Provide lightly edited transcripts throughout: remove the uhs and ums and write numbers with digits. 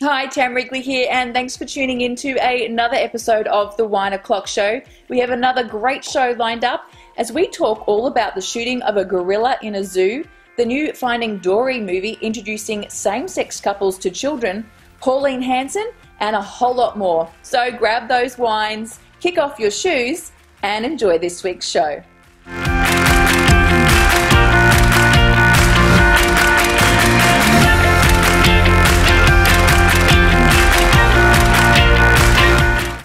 Hi, Tam Wrigley here, and thanks for tuning in to another episode of The Wine O'Clock Show. We have another great show lined up as we talk all about the shooting of a gorilla in a zoo, the new Finding Dory movie introducing same-sex couples to children, Pauline Hanson, and a whole lot more. So grab those wines, kick off your shoes, and enjoy this week's show.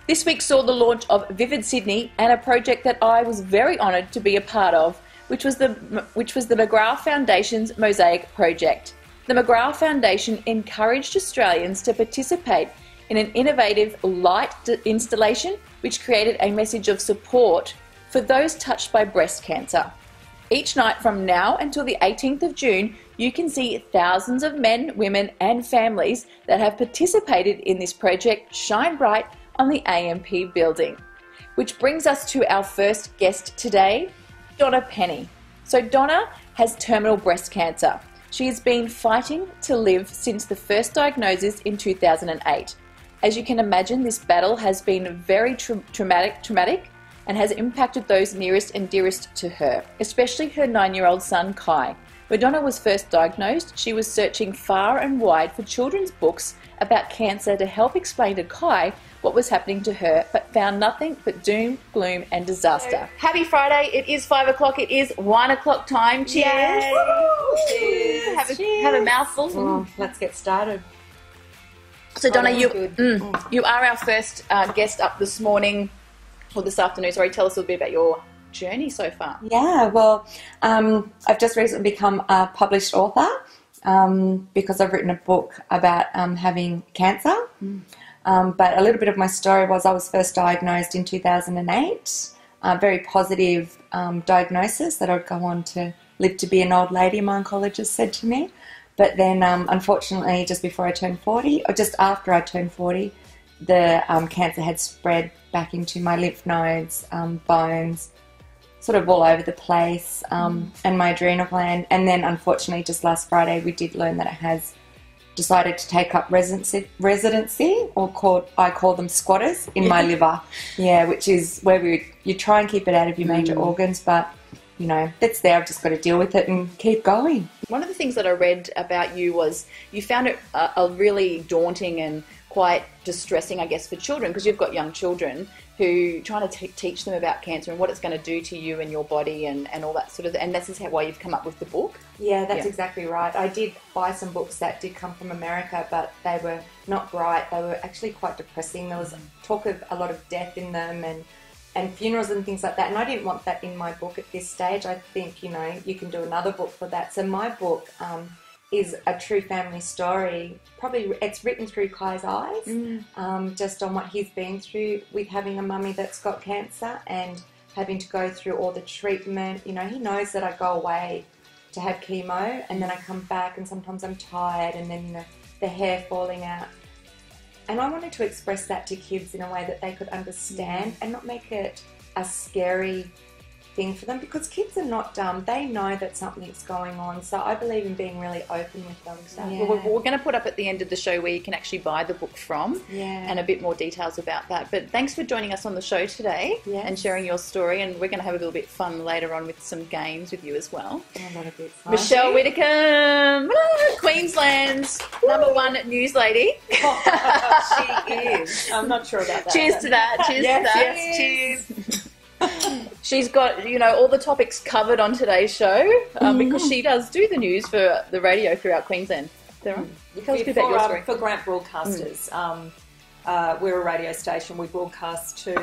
This week saw the launch of Vivid Sydney and a project that I was very honoured to be a part of, which was the McGrath Foundation's Mosaic Project. The McGrath Foundation encouraged Australians to participate in an innovative light installation which created a message of support for those touched by breast cancer. Each night from now until the 18th of June, you can see thousands of men, women and families that have participated in this project shine bright on the AMP building. Which brings us to our first guest today, Donna Penny. So Donna has terminal breast cancer. She has been fighting to live since the first diagnosis in 2008. As you can imagine, this battle has been very traumatic and has impacted those nearest and dearest to her, especially her 9-year-old son Kai. When Donna was first diagnosed, she was searching far and wide for children's books about cancer to help explain to Kai what was happening to her, but found nothing but doom, gloom and disaster. Happy Friday, it is 5 o'clock, it is 1 o'clock time. Cheers! Cheers! Have a mouthful. Oh, let's get started. So Donna, you are our first guest up this morning, or this afternoon. Sorry, tell us a little bit about your journey so far. Yeah, well, I've just recently become a published author because I've written a book about having cancer. But a little bit of my story was I was first diagnosed in 2008, a very positive diagnosis that I'd go on to live to be an old lady, my oncologist said to me. But then, unfortunately, just before I turned 40, or just after I turned 40, the cancer had spread back into my lymph nodes, bones, sort of all over the place, and my adrenal gland. And then, unfortunately, just last Friday, we did learn that it has decided to take up residency, or I call them squatters, in my liver. Yeah, which is where you try and keep it out of your major organs, but you know, it's there. I've just got to deal with it and keep going. One of the things that I read about you was you found it a really daunting and quite distressing, I guess, for children, because you've got young children who trying to teach them about cancer and what it's going to do to you and your body and all that sort of thing. And this is why you've come up with the book. Yeah, that's exactly right. I did buy some books that did come from America, but they were not bright. They were actually quite depressing. There was talk of a lot of death in them and funerals and things like that. And I didn't want that in my book at this stage. I think, you know, you can do another book for that. So my book is a true family story. Probably it's written through Kai's eyes, just on what he's been through with having a mummy that's got cancer and having to go through all the treatment. You know, he knows that I go away to have chemo and then I come back and sometimes I'm tired and then the hair falling out. And I wanted to express that to kids in a way that they could understand and not make it a scary thing for them, because kids are not dumb. They know that something's going on. So I believe in being really open with them. So. Yeah. Well, we're going to put up at the end of the show where you can actually buy the book from and a bit more details about that. But thanks for joining us on the show today and sharing your story. And we're going to have a little bit fun later on with some games with you as well. Oh, that'll be fun. Michelle Whittaker, Queensland's #1 news lady. She is. I'm not sure about that. Cheers to that. Cheers to that. Cheers. She's got, you know, all the topics covered on today's show because she does do the news for the radio throughout Queensland. Tell us a bit about your story. For Grant Broadcasters, we're a radio station. We broadcast to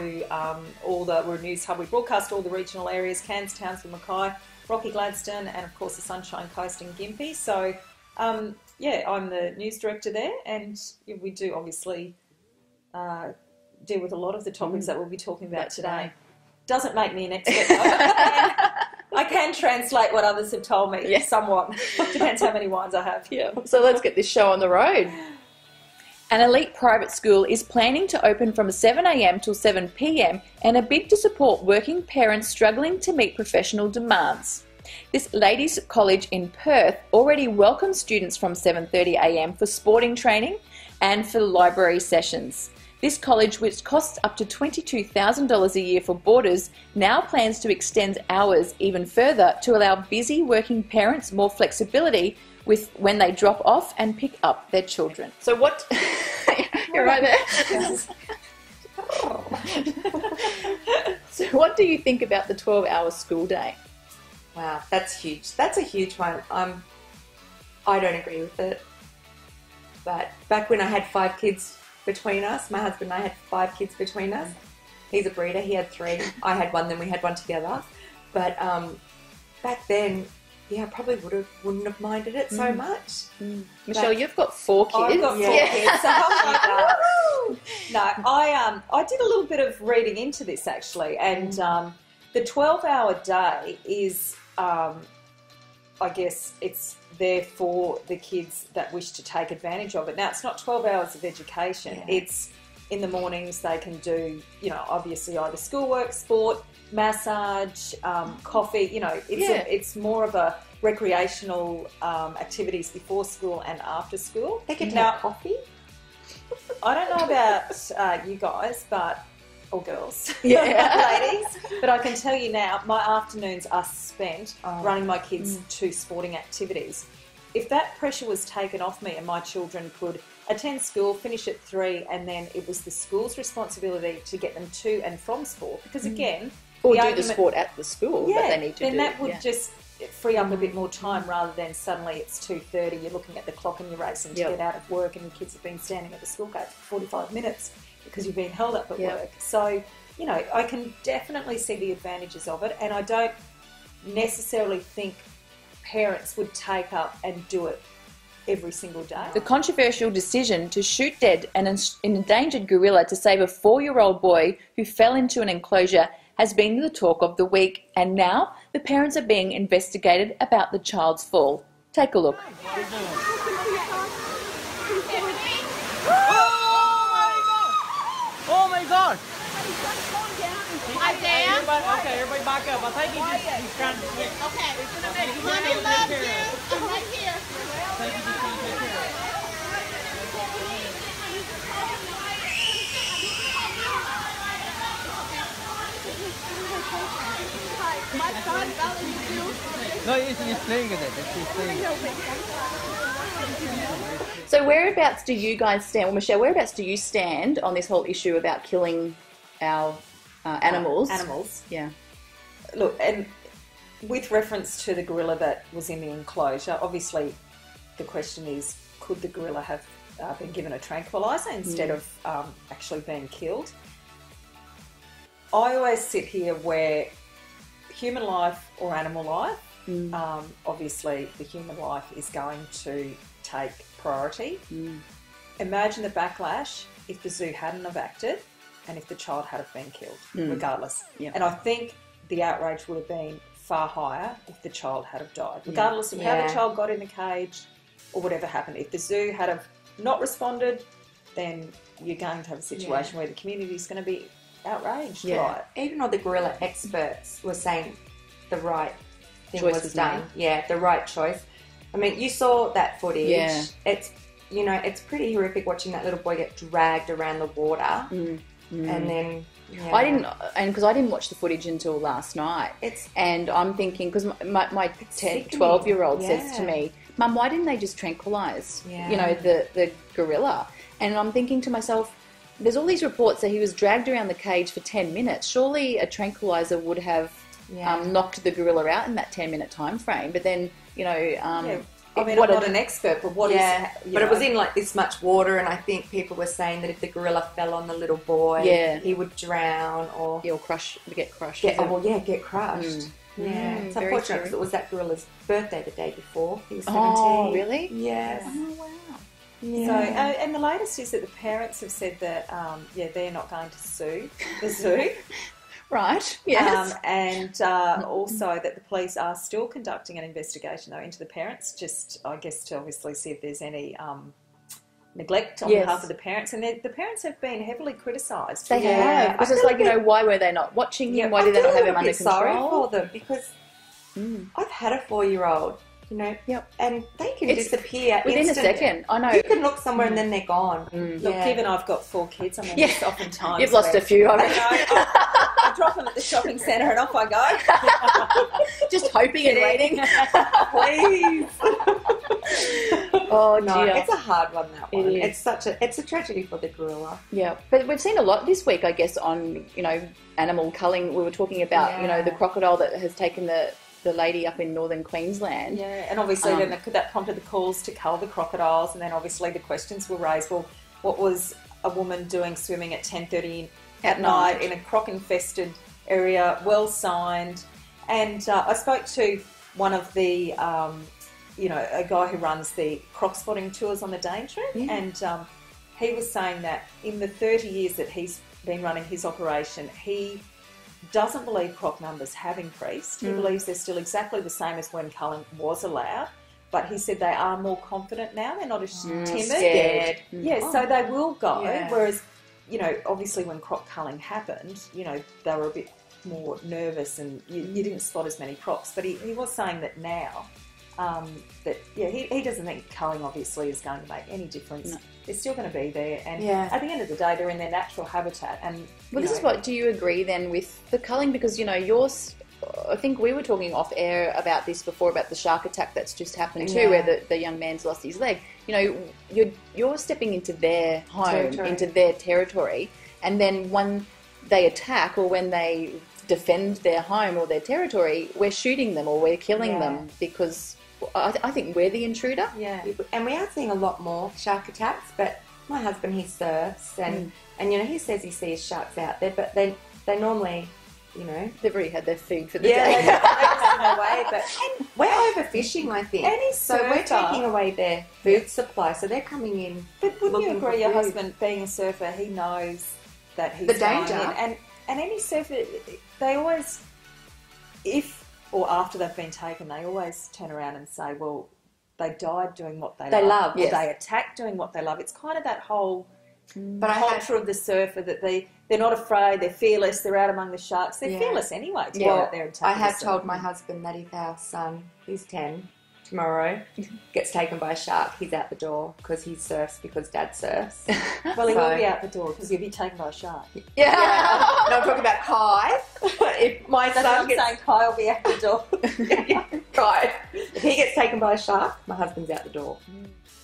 we're a news hub. We broadcast all the regional areas, Cairns, Townsville, Mackay, Rocky Gladstone, and of course the Sunshine Coast and Gympie. So, I'm the news director there, and we do obviously deal with a lot of the topics that we'll be talking about today. Doesn't make me an expert though. I can translate what others have told me somewhat. Depends how many wines I have. Yeah. So let's get this show on the road. An elite private school is planning to open from 7 a.m. till 7 p.m. in a bid to support working parents struggling to meet professional demands. This ladies' college in Perth already welcomes students from 7:30 a.m. for sporting training and for library sessions. This college, which costs up to $22,000 a year for boarders, now plans to extend hours even further to allow busy working parents more flexibility with when they drop off and pick up their children. So what... You're right there. So what do you think about the 12-hour school day? Wow, that's huge. That's a huge one. I don't agree with it. But back when I had 5 kids between us, my husband and I had 5 kids between us. He's a breeder, he had 3. I had 1, then we had 1 together. But back then, yeah, I probably wouldn't have minded it so much. Michelle, you've got 4 kids. I've got 4 kids. Oh my God. No, I did a little bit of reading into this actually, and the 12-hour day is, I guess, it's there for the kids that wish to take advantage of it. Now, it's not 12 hours of education. Yeah. It's in the mornings they can do, obviously either schoolwork, sport, massage, coffee. It's more of a recreational activities before school and after school. They can have coffee. I don't know about you guys, or girls, yeah, ladies, but I can tell you now, my afternoons are spent running my kids to sporting activities. If that pressure was taken off me and my children could attend school, finish at 3, and then it was the school's responsibility to get them to and from sport, because again, or do the sport at the school that they need to do. Then that would just free up a bit more time rather than suddenly it's 2:30, you're looking at the clock and you're racing to get out of work and your kids have been standing at the school gate for 45 minutes because you've been held up at work. So, I can definitely see the advantages of it, and I don't necessarily think parents would take up and do it every single day. The controversial decision to shoot dead an endangered gorilla to save a 4-year-old boy who fell into an enclosure has been the talk of the week, and now the parents are being investigated about the child's fall. Take a look. Oh my God! Isaiah? Everybody back up. I think he's trying to switch. Okay, Mommy loves you. I'm right here. I think he's just trying to take care of it. My son fell into. No, he's playing with it. He's playing. So whereabouts do you guys stand? Well, Michelle, whereabouts do you stand on this whole issue about killing our animals? Animals. Yeah. Look, and with reference to the gorilla that was in the enclosure, obviously the question is, could the gorilla have been given a tranquilizer instead of actually being killed? I always sit here where human life or animal life, obviously the human life is going to take priority. Imagine the backlash if the zoo hadn't have acted and if the child had have been killed, regardless. Yep. And I think the outrage would have been far higher if the child had have died, regardless of how the child got in the cage or whatever happened. If the zoo had have not responded, then you're going to have a situation where the community is going to be outraged, right? Even though the gorilla experts were saying the right thing Choice was done. Yeah, the right choice. I mean, you saw that footage. Yeah. It's, it's pretty horrific watching that little boy get dragged around the water. And then... Yeah. I didn't, and because I didn't watch the footage until last night. And I'm thinking, because my 12-year-old says to me, Mum, why didn't they just tranquilise, the gorilla? And I'm thinking to myself, there's all these reports that he was dragged around the cage for 10 minutes. Surely a tranquiliser would have knocked the gorilla out in that 10-minute time frame. But then, I mean, I'm not an expert, but what is... But it was in like this much water, and I think people were saying that if the gorilla fell on the little boy, he would drown or... He'll get crushed. Get crushed. Yeah, it's unfortunate because it was that gorilla's birthday the day before. He was 17. Oh, really? Yes. Oh, wow. Yeah. So, and the latest is that the parents have said that, they're not going to sue the zoo. Right, yes. And also that the police are still conducting an investigation, though, into the parents, just, I guess, to obviously see if there's any neglect on behalf of the parents. And the parents have been heavily criticised. They have. Because it's like, why were they not watching him? Why did they not have him under control? Sorry for them, because I've had a 4-year-old you know. Yep. And they can It's disappear within a instantly. second. I know. You can look somewhere and then they're gone. Look, given I've got 4 kids, I mean, Yeah. there's oftentimes You've lost a few, I reckon. I drop them at the shopping centre and off I go. Just hoping and waiting. Please. Oh, No, dear. it's a hard one, that one. It is. It's a tragedy for the gorilla. Yeah, but we've seen a lot this week, I guess, on, you know, animal culling. We were talking about, you know, the crocodile that has taken the lady up in northern Queensland. Yeah, and obviously then that prompted the calls to cull the crocodiles, and then obviously the questions were raised. Well, what was a woman doing swimming at 10:30 at night in a croc-infested area, well signed? And I spoke to one of the, you know, a guy who runs the croc spotting tours on the Daintree, and he was saying that in the 30 years that he's been running his operation, he doesn't believe croc numbers have increased. He believes they're still exactly the same as when culling was allowed, but he said they are more confident now. They're not as timid. Scared. Yeah, so they will go. Yeah. Whereas, you know, obviously when croc culling happened, you know, they were a bit more nervous and you didn't spot as many crocs. But he was saying that now, he doesn't think culling obviously is going to make any difference. No. They're still going to be there, and at the end of the day, they're in their natural habitat. And well, this is what. Do you agree then with the culling? Because you know, I think we were talking off air about this before, about the shark attack that's just happened too, where the young man's lost his leg. You know, you're stepping into their home, into their territory, and then when they attack or when they defend their home or their territory, we're shooting them or we're killing them because I think we're the intruder. Yeah. And we are seeing a lot more shark attacks, but my husband, he surfs and you know, he says he sees sharks out there, but they normally, you know, they've already had their food for the day. day. They're just away, but we're overfishing, I think. So we're taking away their food supply, so they're coming in. But wouldn't you agree, your husband being a surfer, he knows that he's the danger, and any surfer, they always, if or after they've been taken, they always turn around and say, well, they died doing what they love. Or they attacked doing what they love. It's kind of that whole culture of the surfer that they're not afraid, they're fearless, they're out among the sharks. They're fearless anyway to go out there and take I have told my husband that if our son, he's 10, tomorrow, gets taken by a shark, he's out the door because he surfs because Dad surfs. Well, he will be out the door because he'll be taken by a shark. Yeah. No, I'm talking about Kai. If my son gets... saying Kai will be out the door. Kai. If he gets taken by a shark, my husband's out the door.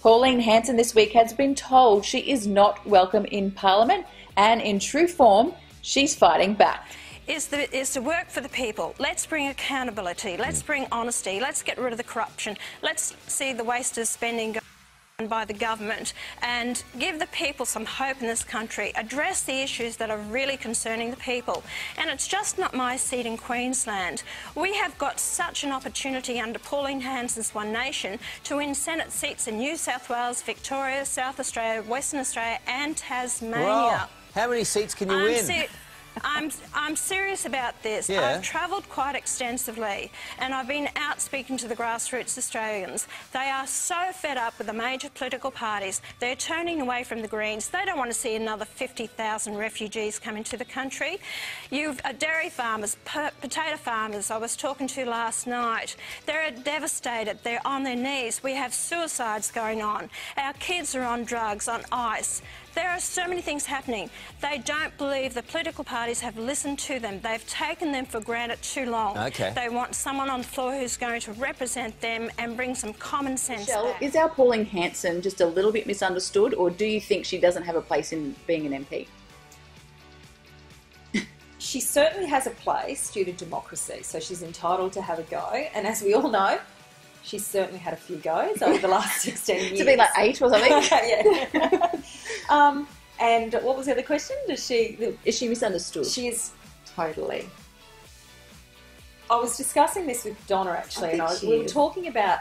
Pauline Hanson this week has been told she is not welcome in Parliament, and in true form, she's fighting back. Is to work for the people. Let's bring accountability. Let's bring honesty. Let's get rid of the corruption. Let's see the wasted spending going by the government and give the people some hope in this country. Address the issues that are really concerning the people. And it's just not my seat in Queensland. We have got such an opportunity under Pauline Hanson's One Nation to win Senate seats in New South Wales, Victoria, South Australia, Western Australia and Tasmania. Wow. How many seats can you win? I'm serious about this. Yeah. I've travelled quite extensively and I've been out speaking to the grassroots Australians. They are so fed up with the major political parties. They're turning away from the Greens. They don't want to see another 50,000 refugees come into the country. You've dairy farmers, potato farmers I was talking to last night. They're devastated. They're on their knees. We have suicides going on. Our kids are on drugs, on ice. There are so many things happening. They don't believe the political parties have listened to them. They've taken them for granted too long. Okay. They want someone on the floor who's going to represent them and bring some common sense back. Is our Pauline Hanson just a little bit misunderstood, or do you think she doesn't have a place in being an MP? She certainly has a place due to democracy, so she's entitled to have a go. And as we all know, she's certainly had a few goes over the last 16 years. To be like 8 or something. Yeah. And what was the other question? Is she misunderstood? She is totally. I was discussing this with Donna actually, and we were talking about.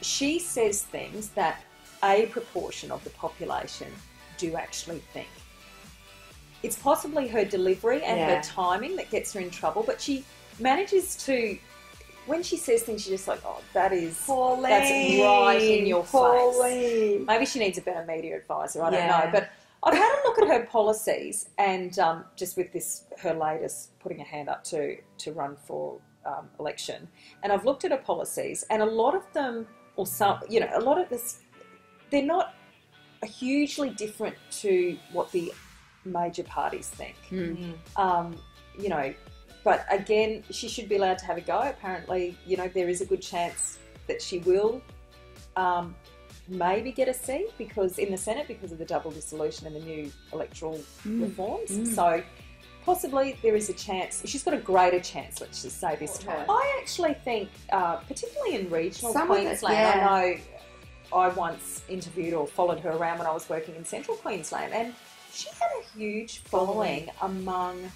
She says things that a proportion of the population do actually think. It's possibly her delivery and her timing that gets her in trouble, but she manages to. When she says things, she's just like, oh, that's right in your face. Maybe she needs a better media advisor, I don't know. But I've had a look at her policies and just with this, her latest, putting her hand up to run for election, and I've looked at her policies, and a lot of them, or some, you know, a lot of this, they're not hugely different to what the major parties think. You know, but again, she should be allowed to have a go. Apparently, you know, there is a good chance that she will maybe get a seat because in the Senate because of the double dissolution and the new electoral reforms. So possibly there is a chance. She's got a greater chance, let's just say this time. I actually think, particularly in regional Queensland, I know I once interviewed or followed her around when I was working in central Queensland, and she had a huge following among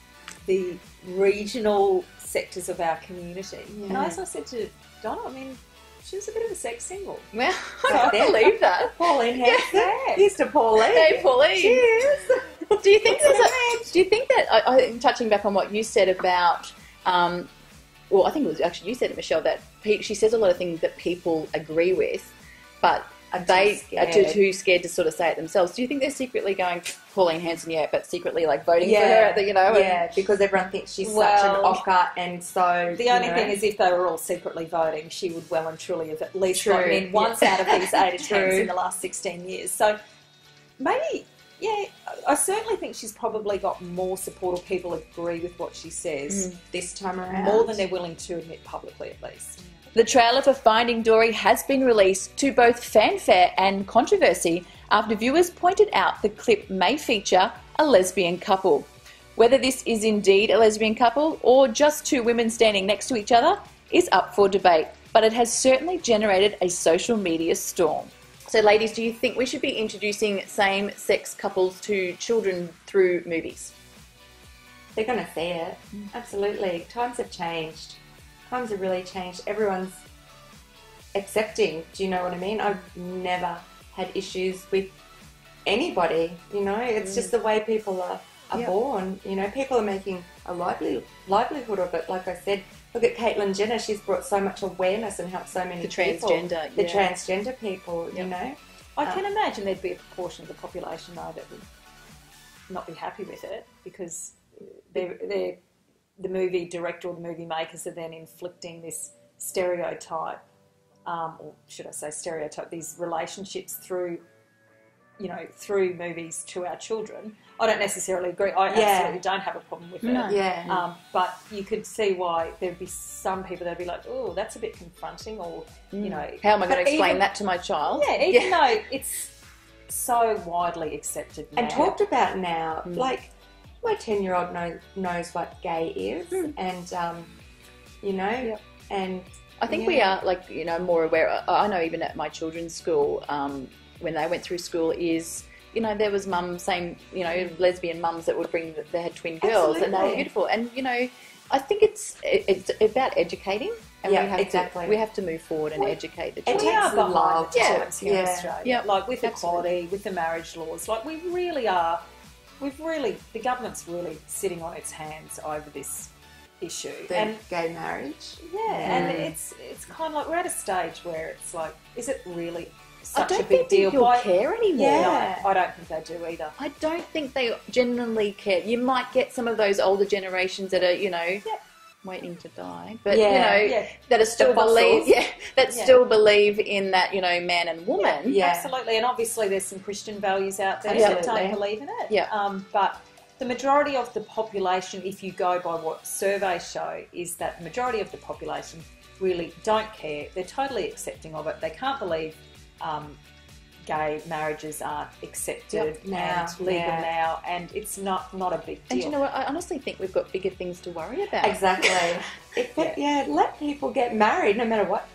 the regional sectors of our community. And as I said to Donna, I mean, she was a bit of a sex symbol. Well, I can't believe that. Pauline Hanson. Here's to Pauline. Hey, Pauline. Cheers. Do you think that I'm touching back on what you said about, well, I think it was actually you said it, Michelle, that she says a lot of things that people agree with, but they are too scared to sort of say it themselves. Do you think they're secretly going, Pauline Hanson, but secretly like voting for her, you know? Yeah, because everyone thinks she's such an ocker, and so... The only thing is if they were all secretly voting, she would well and truly have at least gotten in once out of these 8 attempts in the last 16 years. So maybe, I certainly think she's probably got more support, or people agree with what she says this time around. More than they're willing to admit publicly, at least. The trailer for Finding Dory has been released to both fanfare and controversy after viewers pointed out the clip may feature a lesbian couple. Whether this is indeed a lesbian couple or just two women standing next to each other is up for debate, but it has certainly generated a social media storm. So ladies, do you think we should be introducing same-sex couples to children through movies? They're going to see it. Absolutely. Times have changed. Times have really changed. Everyone's accepting. Do you know what I mean? I've never had issues with anybody. You know, it's just the way people are born. You know, people are making a livelihood of it. Like I said, look at Caitlyn Jenner. She's brought so much awareness and helped so many people. The transgender people. You know, I can imagine there'd be a proportion of the population though that would not be happy with it because they're the movie director or the movie makers are then inflicting this stereotype, or should I say stereotype, these relationships through movies to our children. I don't necessarily agree. I absolutely don't have a problem with it. But you could see why there'd be some people that'd be like, oh, that's a bit confronting, or, you know. How am I going to explain that to my child? Yeah, even though it's so widely accepted now. And talked about now, like, my 10-year-old knows what gay is, and you know, and I think we are, like, you know, more aware. I know even at my children's school, when they went through school, is, you know, there was mums saying, you know, lesbian mums that would bring, they had twin girls, and they were beautiful, and you know, I think it's about educating. And we have to move forward and educate the children. We are behind the times here in Australia, like with equality, with the marriage laws. Like we really are. The government's really sitting on its hands over this issue. And gay marriage. And it's kind of like we're at a stage where it's like, is it really such a big deal? I don't think care anymore. No, I don't think they do either. I don't think they genuinely care. You might get some of those older generations that are, you know, waiting to die, but you know, that are still still believe in that, you know, man and woman. Absolutely. And obviously there's some Christian values out there that don't believe in it. But the majority of the population, if you go by what surveys show, is that the majority of the population really don't care. They're totally accepting of it. They can't believe gay marriages aren't accepted and legal now, and it's not a big deal. And you know what? I honestly think we've got bigger things to worry about. Exactly. Let people get married no matter what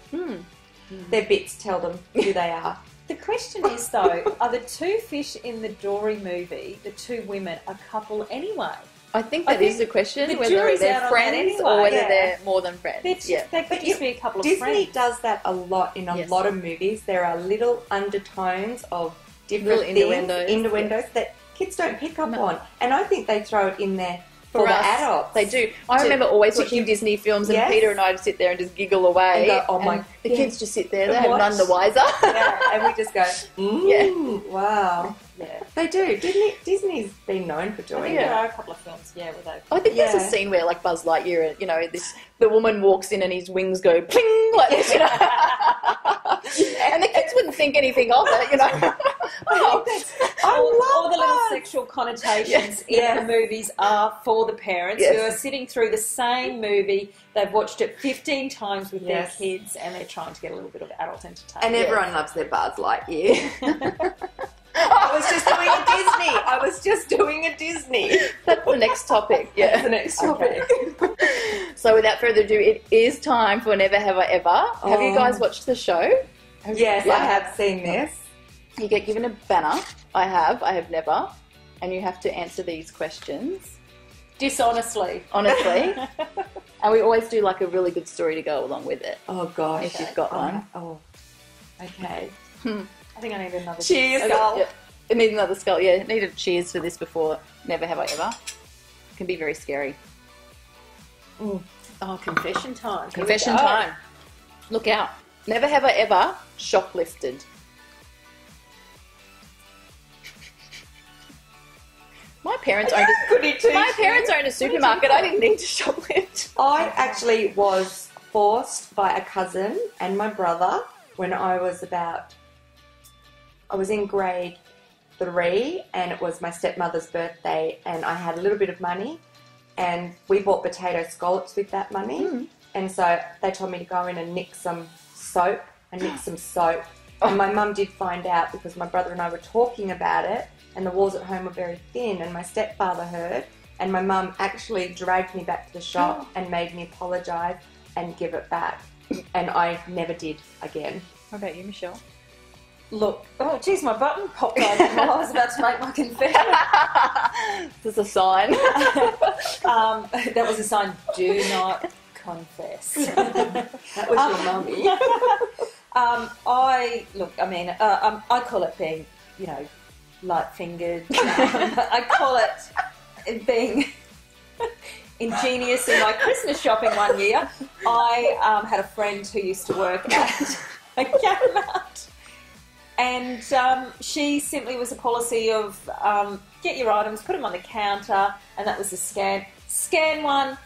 their bits tell them who they are. The question is, though, are the two fish in the Dory movie, the two women, a couple anyway? I think that is the question, whether they're friends or whether they're more than friends. They could just be a couple of Disney friends. Disney does that a lot in a lot of movies. There are little undertones of different innuendos that kids don't pick up on. And I think they throw it in there For the us, adults. they do. I remember always watching give- Disney films, and Yes. Peter and I would sit there and just giggle away. And go, oh my- and the yeah. kids just sit there. They And have watch. none the wiser. Yeah, and we just go, wow. Yeah. They do. Disney's been known for I doing think it. there are a couple of films, where they. I think there's a Yeah. scene where like Buzz Lightyear, and the woman walks in and his wings go pling like this, and the kids wouldn't think anything of it, All the little that. sexual connotations Yes. in Yes. the movies are for the parents Yes. who are sitting through the same movie. They've watched it 15 times with Yes. their kids, and they're trying to get a little bit of adult entertainment. And everyone loves their Buzz Lightyear. I was just doing a Disney. That's the next topic. Yeah, That's the next topic. So without further ado, it is time for Never Have I Ever. Have you Oh. guys watched the show? Yes, Yeah. I have seen this. You get given a banner. I have never. And you have to answer these questions Dishonestly. honestly. And we always do like a really good story to go along with it. Oh gosh. If you've got one. Oh. Okay. I think I need another Cheers. skull. Yeah. It needs another skull. Yeah, it needed cheers for this before Never Have I Ever. It can be very scary. Oh, confession time. Here we Confession go. time. Look out. Never have I ever shoplifted. My parents owned a supermarket. I didn't need to shoplift. I actually was forced by a cousin and my brother when I was in grade 3, and it was my stepmother's birthday, and I had a little bit of money, and we bought potato scallops with that money. And so they told me to go in and nick some soap. And my mum did find out because my brother and I were talking about it, and the walls at home were very thin, and my stepfather heard, and my mum actually dragged me back to the shop and made me apologise and give it back. And I never did again. What about you, Michelle? Look, oh geez, my button popped open while I was about to make my confession. This is a sign. That was a sign, do not confess. That was your mummy. I call it being, light-fingered. I call it being ingenious. In my Christmas shopping one year, I had a friend who used to work at a Kmart, and she simply was a policy of get your items, put them on the counter, and that was the scan. Scan one,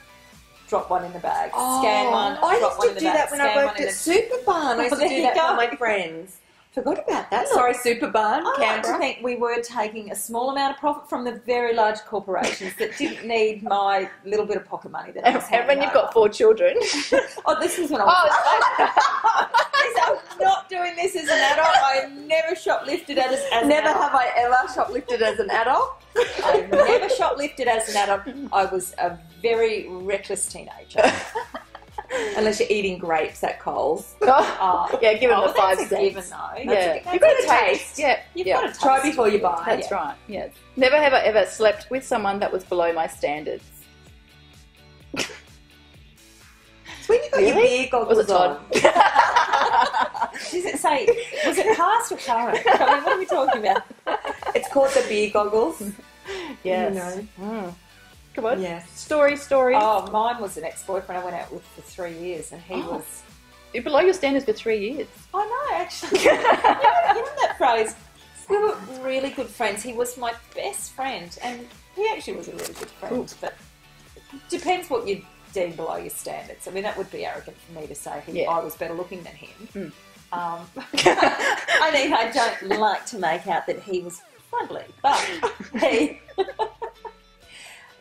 drop one in the bag. Scan one, I drop one in used the to do bag. that when I Scan worked one in at the- Superbarn. I used to There do you that go. for my friends. Forgot about that. Sorry, Superbarn, I like to Canberra. think we were taking a small amount of profit from the very large corporations that didn't need my little bit of pocket money that I was And when handing you've got over. 4 children. Oh, this was when I was... I'm not doing this as an adult. I never shoplifted as an Never adult. have I ever shoplifted as an adult. I never shoplifted as an adult. I was a very reckless teenager. Unless you're eating grapes at Coles. Yeah, give it Oh, the 5 that's a cents. given, though. Yeah, That's you've got a to taste. taste. Yeah, You've yeah. got to Try taste before you it. buy. That's Yeah. right. Yes. Never have I ever slept with someone that was below my standards. It's when you got your Really? beer goggles Was it on. Does it say, was it past or current? I mean, what are we talking about? It's called the beer goggles. Yes. You know. Come on. Yes. Story. Oh, mine was an ex-boyfriend I went out with for 3 years, and he was... You're below your standards for 3 years. I know, actually. you know that phrase? We were really good friends. He was my best friend, and he actually was a really good friend. But it depends what you deem below your standards. I mean, that would be arrogant for me to say I was better looking than him. I mean, I don't like to make out that he was friendly, but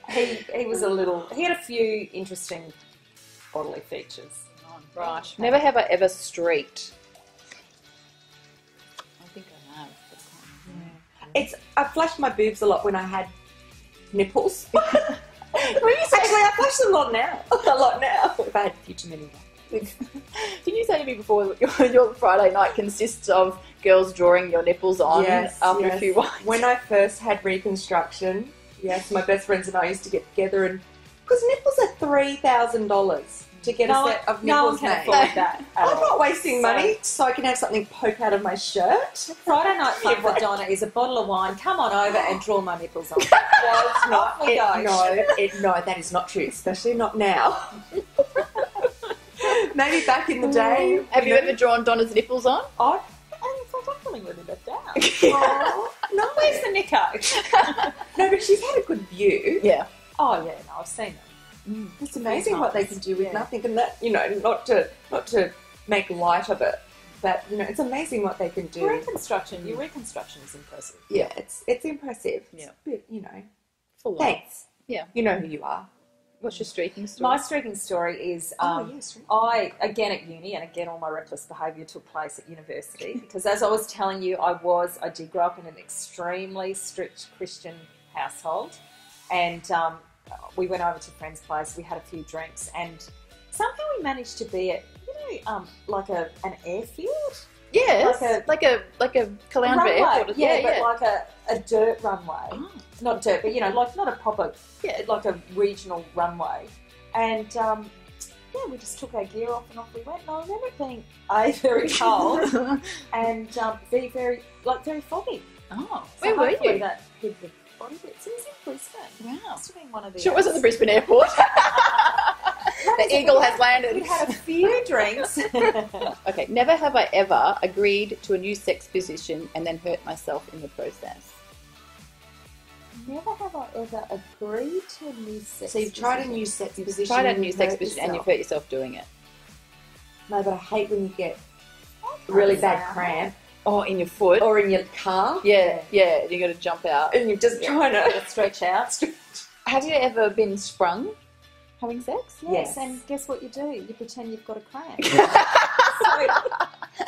he was a little... He had a few interesting bodily features. Right. Never have I ever streaked. I think I have. I flashed my boobs a lot when I had nipples. Actually, I flash them a lot now. If I had a few too many. Didn't you say to me before that your Friday night consists of girls drawing your nipples on after a few wines? When I first had reconstruction, yes, my best friends and I used to get together, and because nipples are $3,000. to get No a set of one nipples can made. afford that. at I'm all. not wasting So- money so I can have something poke out of my shirt. Friday night fun for Donna is a bottle of wine. Come on over and draw my nipples on. Well, it's not. Off we go. No, that is not true, especially not now. Maybe back in the day. Have you ever drawn Donna's nipples on? And in fact, I'm feeling really left out. Oh, no. Where's the Nico? No, but she's had a good view. Yeah. Oh yeah, no, I've seen them. It's amazing what they can do with Yeah. nothing, and that not to make light of it, but it's amazing what they can do. Your reconstruction is impressive. Yeah, it's impressive. Yeah. But, Full on. thanks. Yeah. You know who you are. What's your streaking story? My streaking story is yes. I, again at uni, and again all my reckless behaviour took place at university, because as I was telling you, I did grow up in an extremely strict Christian household, and we went over to a friend's place, we had a few drinks, and somehow we managed to be at, like an airfield? Yes. Like a Caloundra runway, airport. but like a dirt runway. Oh. Not dirt, but like not a proper, like a regional runway. And we just took our gear off and off we went. And I remember it being very cold and very foggy. Oh, So where were hopefully you? That hid the body bits. It was in Brisbane. Wow. Must have been one of the. Sure, it wasn't the Brisbane airport. The eagle has landed. We had a few drinks. Okay, never have I ever agreed to a new sex position and then hurt myself in the process. Never have I ever agreed to a new sex. So you've tried a position. new sex You've position. tried a and new you've sex hurt position and you've yourself. hurt yourself doing it. No, but I hate when you get really bad cramp Oh, in your foot? or in your calf. Yeah, you got to jump out. And you're just trying to Stretch out. Have you ever been sprung having sex? Yes, Yes. and guess what you do? You pretend you've got a cramp. So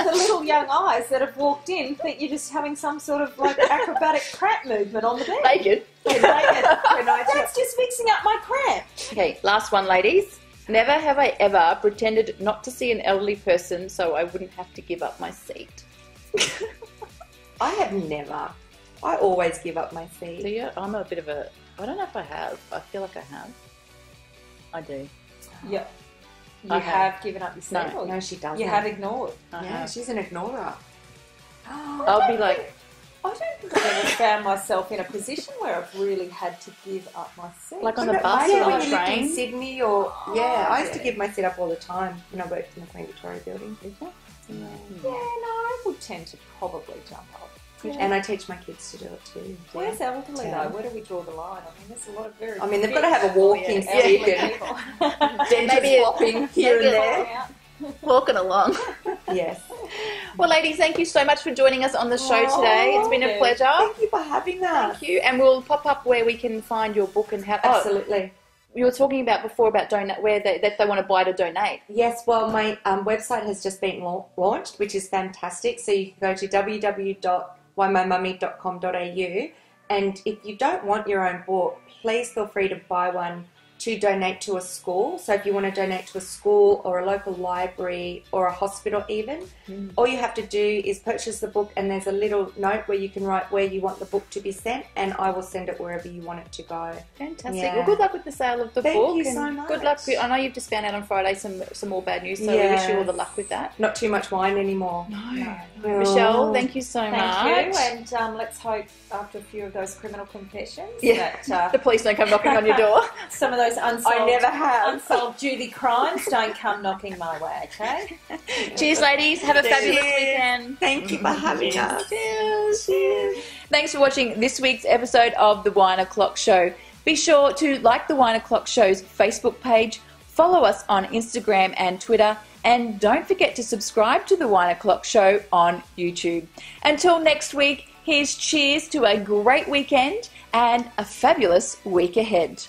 the little young eyes that have walked in think you're just having some sort of like acrobatic cramp movement on the bed. Naked. That's just fixing up my cramp. Okay, last one, ladies. Never have I ever pretended not to see an elderly person so I wouldn't have to give up my seat. I have never. I always give up my Do seat. you? I'm a bit of a... I don't know if I have. I feel like I have. I do. Yeah. You I have given up your seat. No, or No, she doesn't. you have ignored. I Yeah, have. she's an ignorer. I'll be like... I don't think I've ever found myself in a position where I've really had to give up my seat. Like on a But bus yeah, or on when a you lived in train. Sydney or... Yeah, I used to yeah. give my seat up all the time when I worked in the Queen Victoria building. Yeah, no, I would tend to probably jump up. And I teach my kids to do it too. Where's elderly Yeah. though? Where do we draw the line? I mean, there's a lot of very. I mean, they've got to have a walking elderly stick and people. dentist Maybe- flopping here and maybe- there. Walking along. Yes. Well, ladies, thank you so much for joining us on the show today. It's been a thank you. pleasure. Thank you for having us. Thank you. And we'll pop up where we can find your book and how... Oh, Absolutely. you were talking about before about donate, where that they want to buy to donate. Yes, well, my website has just been launched, which is fantastic. So you can go to www.whymymummy.com.au, and if you don't want your own book, please feel free to buy one to donate to a school. So if you want to donate to a school or a local library or a hospital even, all you have to do is purchase the book, and there's a little note where you can write where you want the book to be sent, and I will send it wherever you want it to go. Fantastic. Yeah. Well, good luck with the sale of the Thank book. you and so much. Good luck. I know you've just found out on Friday some more bad news, so we wish you all the luck with that. Not too much wine anymore. No. Oh. Michelle, thank you so Thank much. you, and let's hope after a few of those criminal confessions Yeah. that The police don't come knocking on your door. some of those unsolved, I never have. unsolved Judy crimes don't come knocking my way. Okay. Cheers, ladies. Have a fabulous weekend. Thank you for having us. Cheers. Thanks for watching this week's episode of The Wine O'Clock Show. Be sure to like The Wine O'Clock Show's Facebook page, follow us on Instagram and Twitter, and don't forget to subscribe to The Wine O'Clock Show on YouTube. Until next week, here's cheers to a great weekend and a fabulous week ahead.